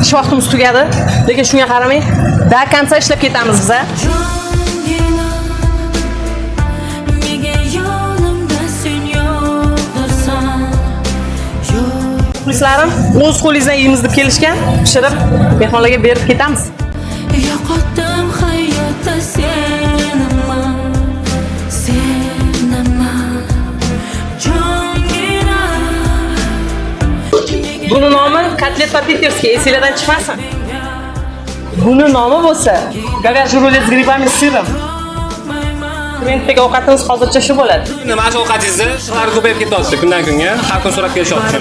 ish vaqtimiz tugadi. Lekin shunga qaramay, do konca ishlab ketamiz biz. Muxlislarim o'z qo'lingizdan yeymiz deb kelishgan, pishirib mehmonlarga berib ketamiz. Yo'qotdim hayotda senaman jongina. Buni nomi kotlet по-питерски, esingizdan chiqmasin. Buni nomi bo'lsa, говяжий рулет с грибами и сыром. Mentdagi ovqatimiz hozircha shu bo'ladi. Nima shu ovqatingizni ishlar ko'payib ketyapti kundan kunga. Har kun so'rab kelishyapti.